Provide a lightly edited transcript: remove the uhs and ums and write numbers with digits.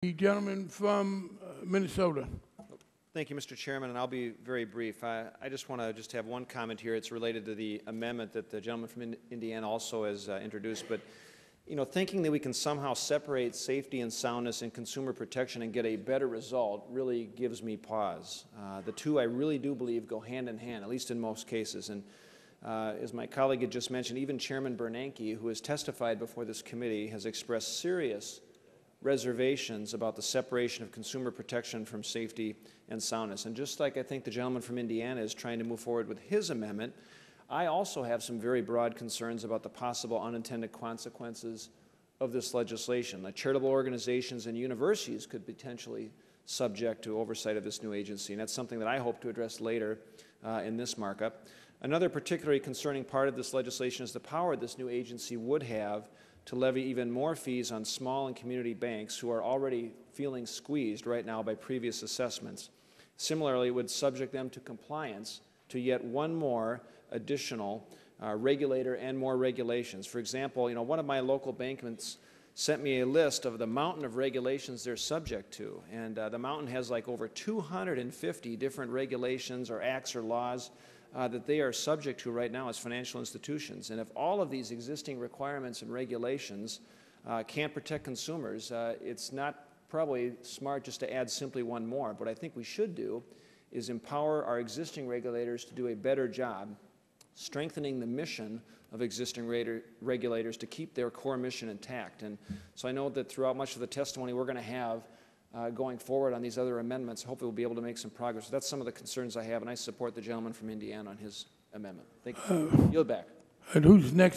The gentleman from Minnesota. Thank you, Mr. Chairman, and I'll be very brief. I just want to have one comment here. It's related to the amendment that the gentleman from Indiana also has introduced. But, you know, thinking that we can somehow separate safety and soundness and consumer protection and get a better result really gives me pause. The two, I really do believe, go hand in hand, at least in most cases. And as my colleague had just mentioned, even Chairman Bernanke, who has testified before this committee, has expressed serious reservations about the separation of consumer protection from safety and soundness. And just like I think the gentleman from Indiana is trying to move forward with his amendment, I also have some very broad concerns about the possible unintended consequences of this legislation. Like charitable organizations and universities could potentially subject to oversight of this new agency, and that's something that I hope to address later in this markup. Another particularly concerning part of this legislation is the power this new agency would have to levy even more fees on small and community banks who are already feeling squeezed right now by previous assessments. Similarly, it would subject them to compliance to yet one more additional regulator and more regulations. For example, you know, one of my local banks sent me a list of the mountain of regulations they're subject to, and the mountain has like over 250 different regulations or acts or laws that they are subject to right now as financial institutions. And if all of these existing requirements and regulations can't protect consumers, it's not probably smart just to add simply one more. What I think we should do is empower our existing regulators to do a better job strengthening the mission of existing regulators to keep their core mission intact. And so I know that throughout much of the testimony we're going to have going forward on these other amendments, hopefully we'll be able to make some progress. So that's some of the concerns I have, and I support the gentleman from Indiana on his amendment. Thank you. Yield back. And who's next?